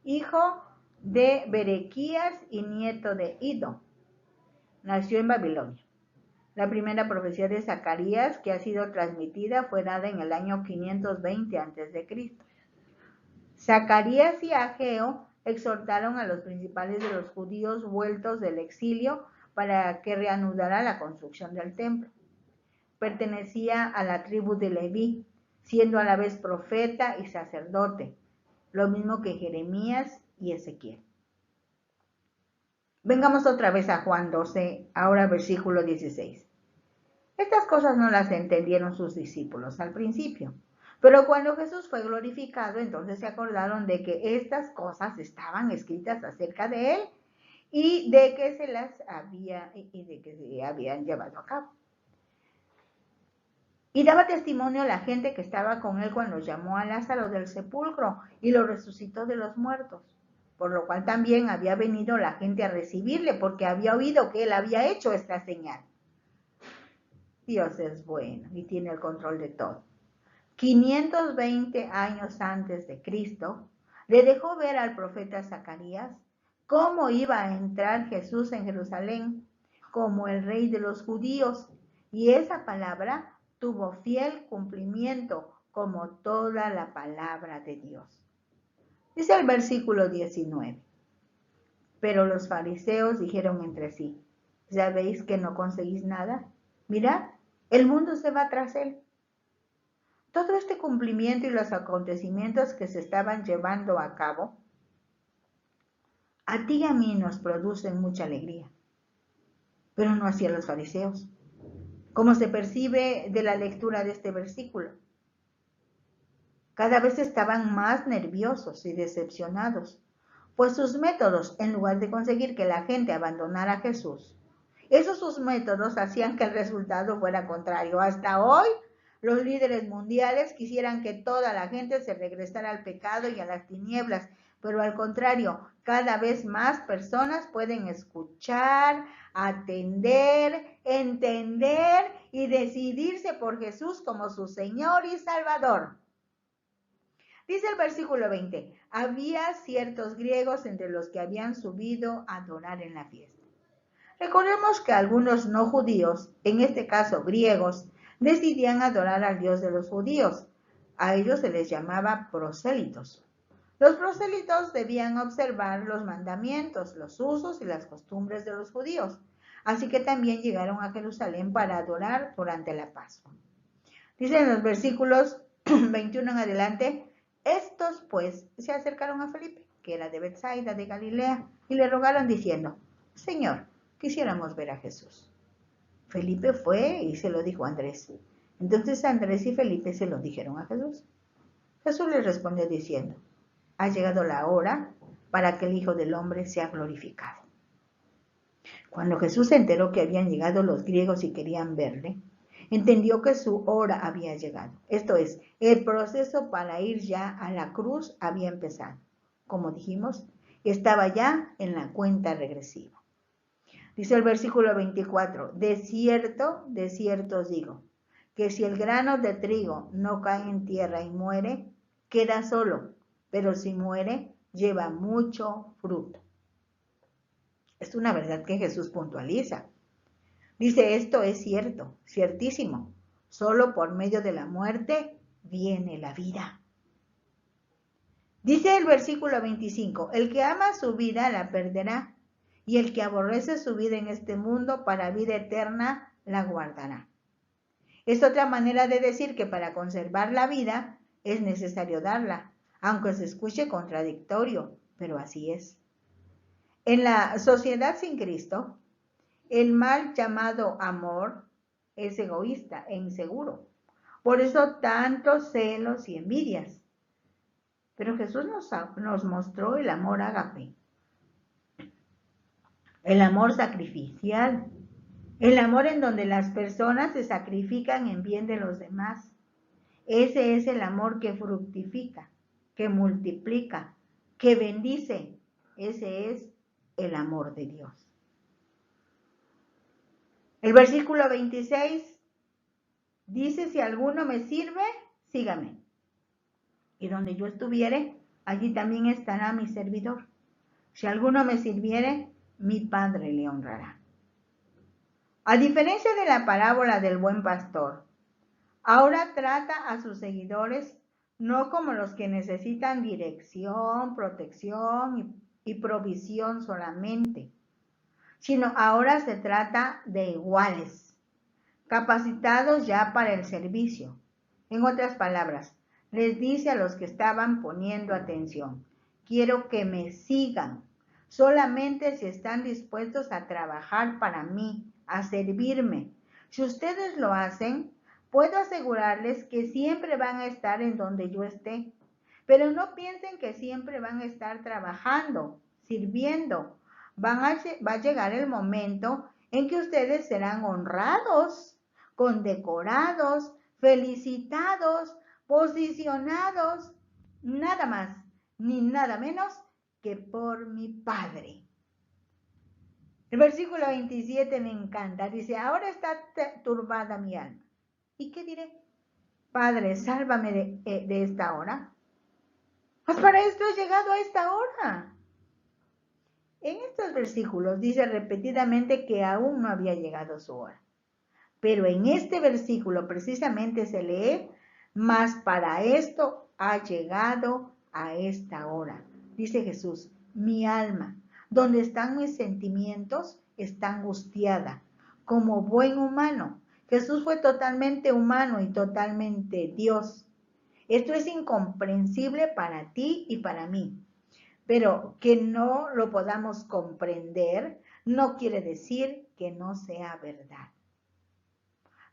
Hijo de Berequías y nieto de Ido. Nació en Babilonia. La primera profecía de Zacarías que ha sido transmitida fue dada en el año 520 a.C. Zacarías y Ageo exhortaron a los principales de los judíos vueltos del exilio para que reanudara la construcción del templo. Pertenecía a la tribu de Leví, siendo a la vez profeta y sacerdote, lo mismo que Jeremías y Ezequiel. Vengamos otra vez a Juan 12, ahora versículo 16. Estas cosas no las entendieron sus discípulos al principio, pero cuando Jesús fue glorificado, entonces se acordaron de que estas cosas estaban escritas acerca de él y de que se habían llevado a cabo. Y daba testimonio a la gente que estaba con él cuando llamó a Lázaro del sepulcro y lo resucitó de los muertos, por lo cual también había venido la gente a recibirle, porque había oído que él había hecho esta señal. Dios es bueno y tiene el control de todo. 520 años antes de Cristo, le dejó ver al profeta Zacarías cómo iba a entrar Jesús en Jerusalén como el rey de los judíos, y esa palabra tuvo fiel cumplimiento como toda la palabra de Dios. Dice el versículo 19. Pero los fariseos dijeron entre sí: ¿ya veis que no conseguís nada? Mirad, el mundo se va tras él. Todo este cumplimiento y los acontecimientos que se estaban llevando a cabo, a ti y a mí nos producen mucha alegría, pero no así a los fariseos, como se percibe de la lectura de este versículo. Cada vez estaban más nerviosos y decepcionados, pues sus métodos, en lugar de conseguir que la gente abandonara a Jesús, esos sus métodos hacían que el resultado fuera contrario. Hasta hoy, los líderes mundiales quisieran que toda la gente se regresara al pecado y a las tinieblas, pero al contrario, cada vez más personas pueden escuchar, atender, entender y decidirse por Jesús como su Señor y Salvador. Dice el versículo 20, había ciertos griegos entre los que habían subido a adorar en la fiesta. Recordemos que algunos no judíos, en este caso griegos, decidían adorar al Dios de los judíos. A ellos se les llamaba prosélitos. Los prosélitos debían observar los mandamientos, los usos y las costumbres de los judíos. Así que también llegaron a Jerusalén para adorar durante la Pascua. Dice en los versículos 21 en adelante, estos pues se acercaron a Felipe, que era de Betsaida de Galilea, y le rogaron diciendo: Señor, quisiéramos ver a Jesús. Felipe fue y se lo dijo a Andrés. Entonces Andrés y Felipe se lo dijeron a Jesús. Jesús les respondió diciendo: ha llegado la hora para que el Hijo del Hombre sea glorificado. Cuando Jesús se enteró que habían llegado los griegos y querían verle, entendió que su hora había llegado. Esto es, el proceso para ir ya a la cruz había empezado. Como dijimos, estaba ya en la cuenta regresiva. Dice el versículo 24, de cierto os digo, que si el grano de trigo no cae en tierra y muere, queda solo, pero si muere, lleva mucho fruto. Es una verdad que Jesús puntualiza. Dice, esto es cierto, ciertísimo. Solo por medio de la muerte viene la vida. Dice el versículo 25, el que ama su vida la perderá, y el que aborrece su vida en este mundo para vida eterna la guardará. Es otra manera de decir que para conservar la vida es necesario darla, aunque se escuche contradictorio, pero así es. En la sociedad sin Cristo, el mal llamado amor es egoísta e inseguro. Por eso tantos celos y envidias. Pero Jesús nos mostró el amor ágape, el amor sacrificial, el amor en donde las personas se sacrifican en bien de los demás. Ese es el amor que fructifica, que multiplica, que bendice. Ese es el amor de Dios. El versículo 26 dice, si alguno me sirve, sígame. Y donde yo estuviere, allí también estará mi servidor. Si alguno me sirviere, mi Padre le honrará. A diferencia de la parábola del buen pastor, ahora trata a sus seguidores no como los que necesitan dirección, protección y provisión solamente, sino ahora se trata de iguales, capacitados ya para el servicio. En otras palabras, les dice a los que estaban poniendo atención, quiero que me sigan, solamente si están dispuestos a trabajar para mí, a servirme. Si ustedes lo hacen, puedo asegurarles que siempre van a estar en donde yo esté. Pero no piensen que siempre van a estar trabajando, sirviendo. Va a llegar el momento en que ustedes serán honrados, condecorados, felicitados, posicionados, nada más ni nada menos que por mi Padre. El versículo 27 me encanta, dice, ahora está turbada mi alma. ¿Y qué diré? Padre, sálvame de esta hora. Pues para esto he llegado a esta hora. En estos versículos dice repetidamente que aún no había llegado su hora. Pero en este versículo precisamente se lee, mas para esto ha llegado a esta hora. Dice Jesús, mi alma, donde están mis sentimientos, está angustiada. Como buen humano, Jesús fue totalmente humano y totalmente Dios. Esto es incomprensible para ti y para mí. Pero que no lo podamos comprender no quiere decir que no sea verdad.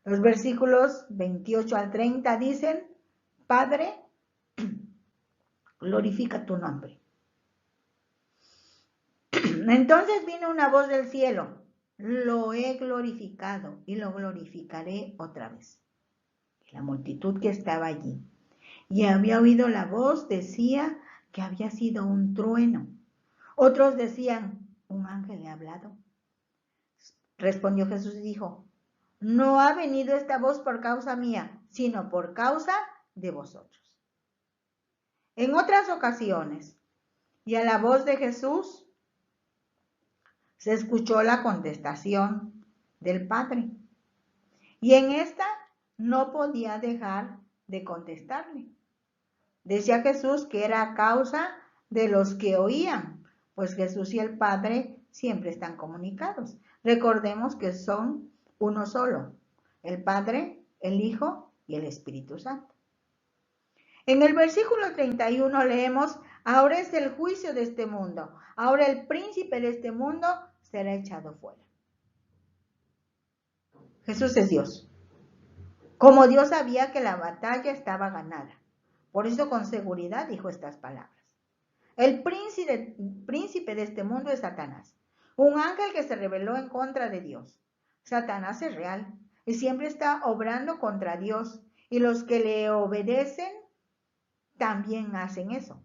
Los versículos 28 al 30 dicen, Padre, glorifica tu nombre. Entonces vino una voz del cielo, lo he glorificado y lo glorificaré otra vez. La multitud que estaba allí y había oído la voz decía que había sido un trueno. Otros decían, un ángel le ha hablado. Respondió Jesús y dijo, no ha venido esta voz por causa mía, sino por causa de vosotros. En otras ocasiones, y a la voz de Jesús, se escuchó la contestación del Padre. Y en esta no podía dejar de contestarle. Decía Jesús que era a causa de los que oían, pues Jesús y el Padre siempre están comunicados. Recordemos que son uno solo, el Padre, el Hijo y el Espíritu Santo. En el versículo 31 leemos, ahora es el juicio de este mundo, ahora el príncipe de este mundo será echado fuera. Jesús es Dios. Como Dios sabía que la batalla estaba ganada, por eso con seguridad dijo estas palabras. El príncipe de este mundo es Satanás, un ángel que se rebeló en contra de Dios. Satanás es real y siempre está obrando contra Dios, y los que le obedecen también hacen eso.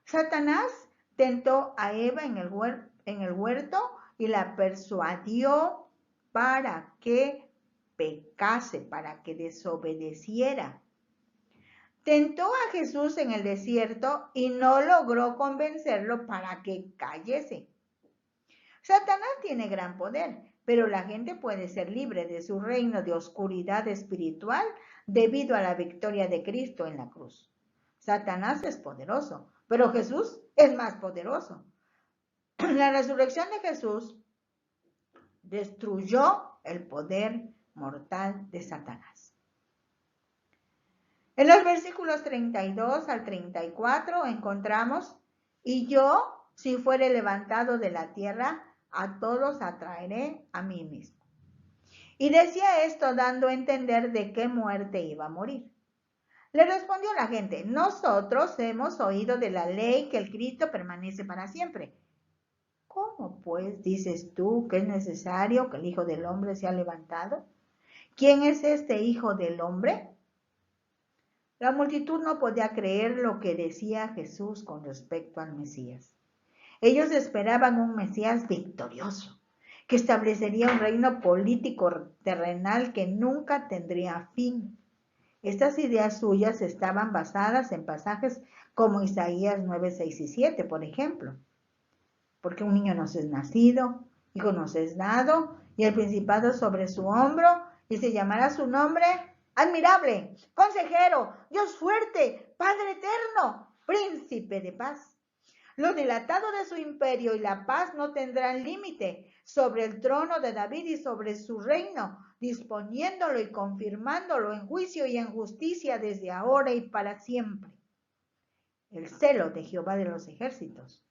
Satanás tentó a Eva en el huerto y la persuadió para que pecase, para que desobedeciera. Tentó a Jesús en el desierto y no logró convencerlo para que callese. Satanás tiene gran poder, pero la gente puede ser libre de su reino de oscuridad espiritual debido a la victoria de Cristo en la cruz. Satanás es poderoso, pero Jesús es más poderoso. La resurrección de Jesús destruyó el poder mortal de Satanás. En los versículos 32 al 34 encontramos, y yo, si fuere levantado de la tierra, a todos atraeré a mí mismo. Y decía esto dando a entender de qué muerte iba a morir. Le respondió la gente, nosotros hemos oído de la ley que el Cristo permanece para siempre. ¿Cómo pues dices tú que es necesario que el Hijo del Hombre sea levantado? ¿Quién es este Hijo del Hombre? La multitud no podía creer lo que decía Jesús con respecto al Mesías. Ellos esperaban un Mesías victorioso, que establecería un reino político terrenal que nunca tendría fin. Estas ideas suyas estaban basadas en pasajes como Isaías 9, 6 y 7, por ejemplo. Porque un niño nos es nacido, hijo nos es dado, y el principado sobre su hombro, y se llamará su nombre admirable, consejero, Dios fuerte, Padre eterno, príncipe de paz. Lo dilatado de su imperio y la paz no tendrán límite sobre el trono de David y sobre su reino, disponiéndolo y confirmándolo en juicio y en justicia desde ahora y para siempre. El celo de Jehová de los ejércitos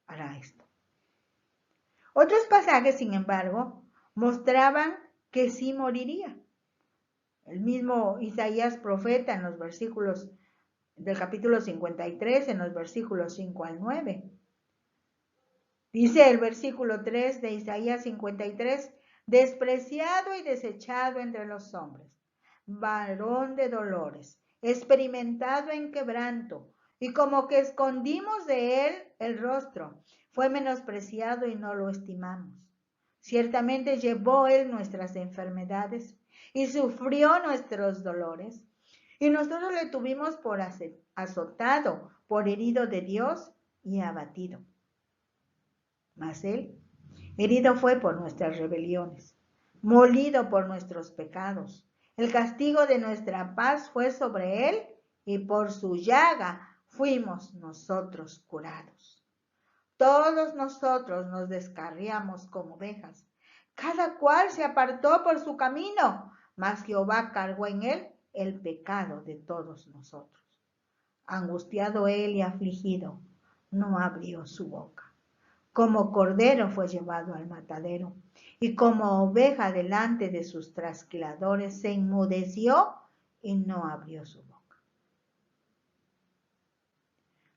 hará esto. Otros pasajes, sin embargo, mostraban que sí moriría. El mismo Isaías profeta en los versículos del capítulo 53, en los versículos 5 al 9. Dice el versículo 3 de Isaías 53, despreciado y desechado entre los hombres, varón de dolores, experimentado en quebranto, y como que escondimos de él el rostro, fue menospreciado y no lo estimamos. Ciertamente llevó él nuestras enfermedades y sufrió nuestros dolores, y nosotros le tuvimos por azotado, por herido de Dios y abatido. Mas él herido fue por nuestras rebeliones, molido por nuestros pecados. El castigo de nuestra paz fue sobre él, y por su llaga fuimos nosotros curados. Todos nosotros nos descarriamos como ovejas, cada cual se apartó por su camino, mas Jehová cargó en él el pecado de todos nosotros. Angustiado él y afligido, no abrió su boca. Como cordero fue llevado al matadero, y como oveja delante de sus trasquiladores se enmudeció y no abrió su boca.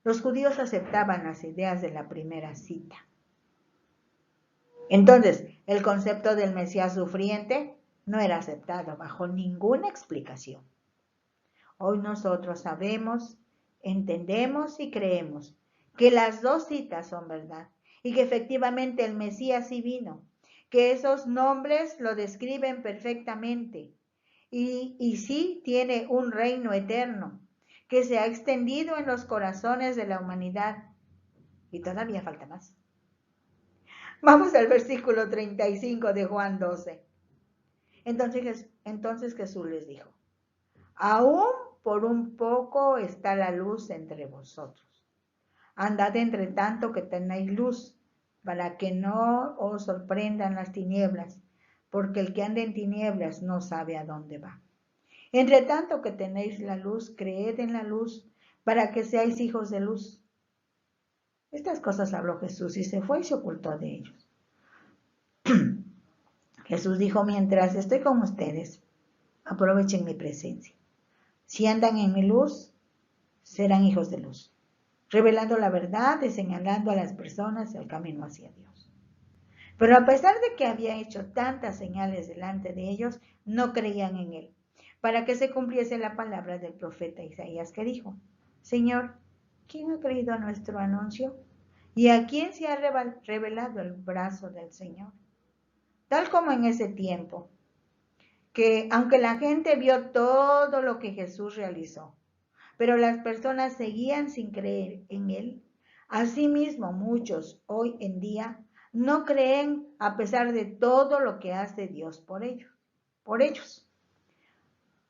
Los judíos aceptaban las ideas de la primera cita. Entonces, el concepto del Mesías sufriente no era aceptado bajo ninguna explicación. Hoy nosotros sabemos, entendemos y creemos que las dos citas son verdad y que efectivamente el Mesías sí vino, que esos nombres lo describen perfectamente y sí tiene un reino eterno que se ha extendido en los corazones de la humanidad. Y todavía falta más. Vamos al versículo 35 de Juan 12. Entonces Jesús les dijo, aún por un poco está la luz entre vosotros. Andad entre tanto que tenéis luz, para que no os sorprendan las tinieblas, porque el que anda en tinieblas no sabe a dónde va. Entre tanto que tenéis la luz, creed en la luz, para que seáis hijos de luz. Estas cosas habló Jesús y se fue y se ocultó de ellos. Jesús dijo, mientras estoy con ustedes, aprovechen mi presencia. Si andan en mi luz, serán hijos de luz, revelando la verdad y señalando a las personas el camino hacia Dios. Pero a pesar de que había hecho tantas señales delante de ellos, no creían en él, para que se cumpliese la palabra del profeta Isaías que dijo, Señor, ¿quién ha creído a nuestro anuncio? ¿Y a quién se ha revelado el brazo del Señor? Tal como en ese tiempo, que aunque la gente vio todo lo que Jesús realizó, pero las personas seguían sin creer en él, asimismo muchos hoy en día no creen a pesar de todo lo que hace Dios por ellos.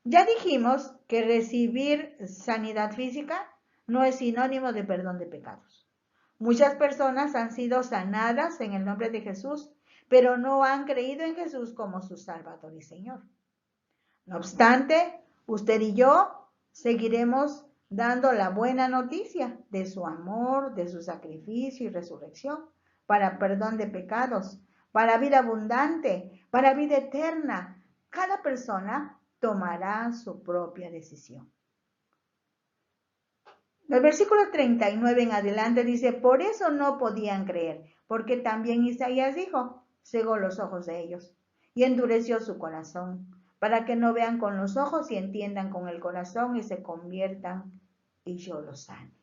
Ya dijimos que recibir sanidad física no es sinónimo de perdón de pecados. Muchas personas han sido sanadas en el nombre de Jesús, pero no han creído en Jesús como su Salvador y Señor. No obstante, usted y yo seguiremos dando la buena noticia de su amor, de su sacrificio y resurrección, para perdón de pecados, para vida abundante, para vida eterna. Cada persona tomará su propia decisión. El versículo 39 en adelante dice, por eso no podían creer, porque también Isaías dijo, cegó los ojos de ellos y endureció su corazón, para que no vean con los ojos y entiendan con el corazón y se conviertan y yo los sane.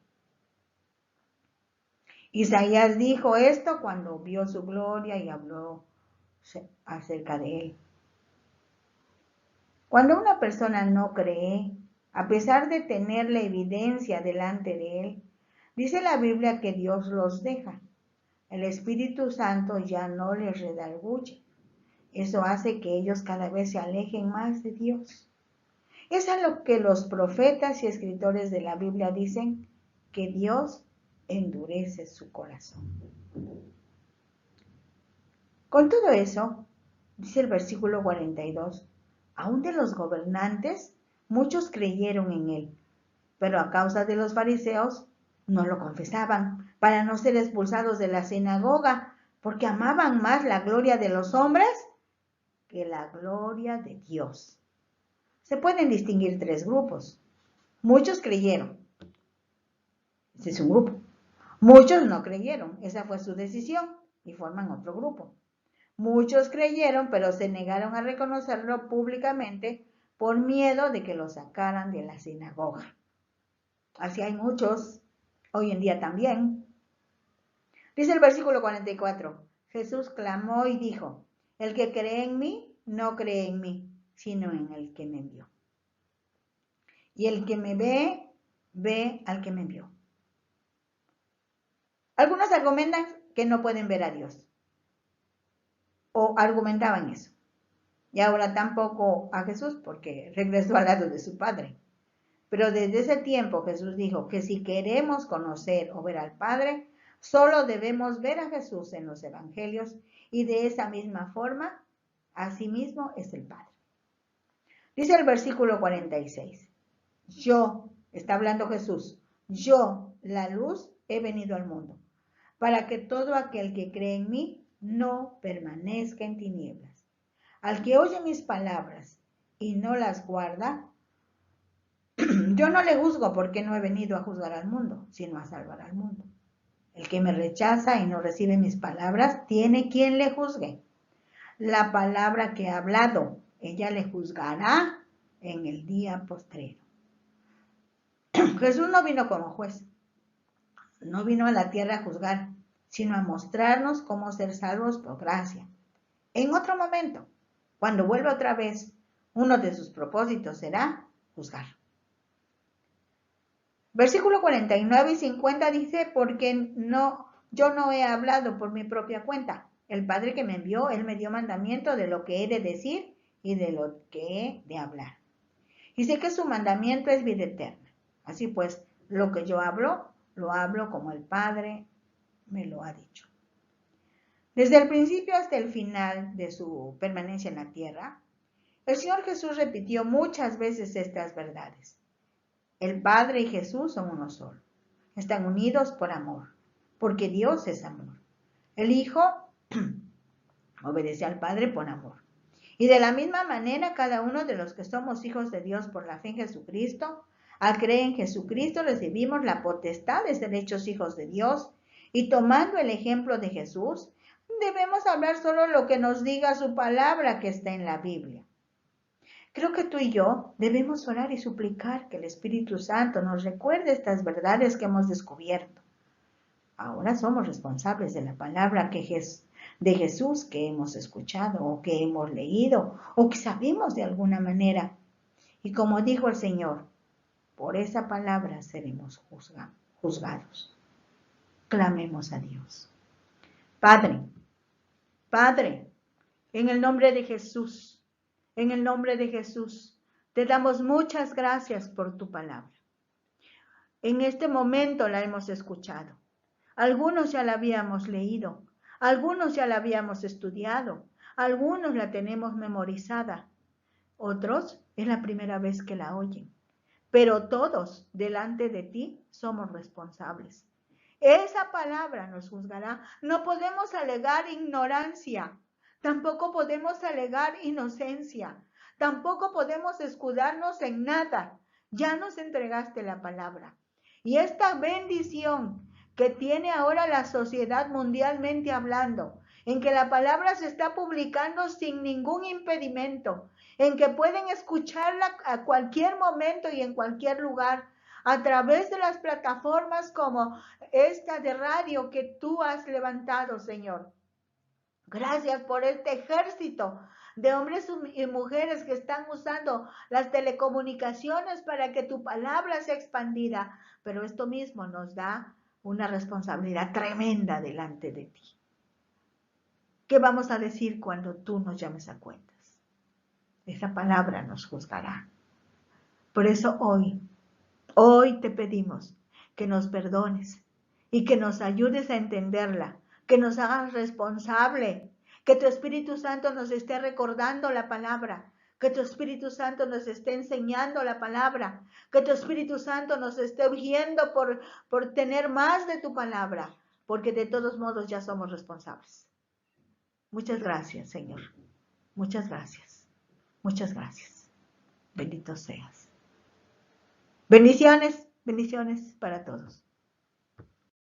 Isaías dijo esto cuando vio su gloria y habló acerca de él. Cuando una persona no cree, a pesar de tener la evidencia delante de él, dice la Biblia que Dios los deja. El Espíritu Santo ya no les redarguye. Eso hace que ellos cada vez se alejen más de Dios. Es a lo que los profetas y escritores de la Biblia dicen que Dios endurece su corazón. Con todo eso, dice el versículo 42, aún de los gobernantes, muchos creyeron en él, pero a causa de los fariseos no lo confesaban para no ser expulsados de la sinagoga, porque amaban más la gloria de los hombres que la gloria de Dios. Se pueden distinguir tres grupos. Muchos creyeron. Ese es un grupo. Muchos no creyeron. Esa fue su decisión y forman otro grupo. Muchos creyeron, pero se negaron a reconocerlo públicamente por miedo de que lo sacaran de la sinagoga. Así hay muchos, hoy en día también. Dice el versículo 44, Jesús clamó y dijo, el que cree en mí, no cree en mí, sino en el que me envió. Y el que me ve, ve al que me envió. Algunos argumentan que no pueden ver a Dios. O argumentaban eso. Y ahora tampoco a Jesús porque regresó al lado de su Padre. Pero desde ese tiempo Jesús dijo que si queremos conocer o ver al Padre, solo debemos ver a Jesús en los evangelios y de esa misma forma, asimismo es el Padre. Dice el versículo 46, yo, está hablando Jesús, yo, la luz, he venido al mundo, para que todo aquel que cree en mí no permanezca en tinieblas. Al que oye mis palabras y no las guarda, yo no le juzgo porque no he venido a juzgar al mundo, sino a salvar al mundo. El que me rechaza y no recibe mis palabras, tiene quien le juzgue. La palabra que he hablado, ella le juzgará en el día postrero. Jesús no vino como juez, no vino a la tierra a juzgar, sino a mostrarnos cómo ser salvos por gracia. En otro momento, cuando vuelva otra vez, uno de sus propósitos será juzgar. Versículo 49 y 50 dice, porque yo no he hablado por mi propia cuenta. El Padre que me envió, Él me dio mandamiento de lo que he de decir y de lo que he de hablar. Y sé que su mandamiento es vida eterna. Así pues, lo que yo hablo, lo hablo como el Padre me lo ha dicho. Desde el principio hasta el final de su permanencia en la tierra, el Señor Jesús repitió muchas veces estas verdades. El Padre y Jesús son uno solo. Están unidos por amor, porque Dios es amor. El Hijo obedece al Padre por amor. Y de la misma manera, cada uno de los que somos hijos de Dios por la fe en Jesucristo, al creer en Jesucristo recibimos la potestad de ser hechos hijos de Dios. Y tomando el ejemplo de Jesús, debemos hablar solo lo que nos diga su palabra que está en la Biblia. Creo que tú y yo debemos orar y suplicar que el Espíritu Santo nos recuerde estas verdades que hemos descubierto. Ahora somos responsables de la palabra de Jesús que hemos escuchado o que hemos leído o que sabemos de alguna manera. Y como dijo el Señor, por esa palabra seremos juzgados. Clamemos a Dios. Padre, en el nombre de Jesús, en el nombre de Jesús, te damos muchas gracias por tu palabra. En este momento la hemos escuchado. Algunos ya la habíamos leído, algunos ya la habíamos estudiado, algunos la tenemos memorizada, otros es la primera vez que la oyen. Pero todos delante de ti somos responsables. Esa palabra nos juzgará. No podemos alegar ignorancia. Tampoco podemos alegar inocencia. Tampoco podemos escudarnos en nada. Ya nos entregaste la palabra. Y esta bendición que tiene ahora la sociedad mundialmente hablando, en que la palabra se está publicando sin ningún impedimento, en que pueden escucharla a cualquier momento y en cualquier lugar, a través de las plataformas como esta de radio que tú has levantado, Señor. Gracias por este ejército de hombres y mujeres que están usando las telecomunicaciones para que tu palabra sea expandida. Pero esto mismo nos da una responsabilidad tremenda delante de ti. ¿Qué vamos a decir cuando tú nos llames a cuentas? Esa palabra nos juzgará. Por eso hoy te pedimos que nos perdones y que nos ayudes a entenderla, que nos hagas responsable, que tu Espíritu Santo nos esté recordando la palabra, que tu Espíritu Santo nos esté enseñando la palabra, que tu Espíritu Santo nos esté guiando por tener más de tu palabra, porque de todos modos ya somos responsables. Muchas gracias, Señor. Muchas gracias. Muchas gracias. Bendito seas. Bendiciones, bendiciones para todos.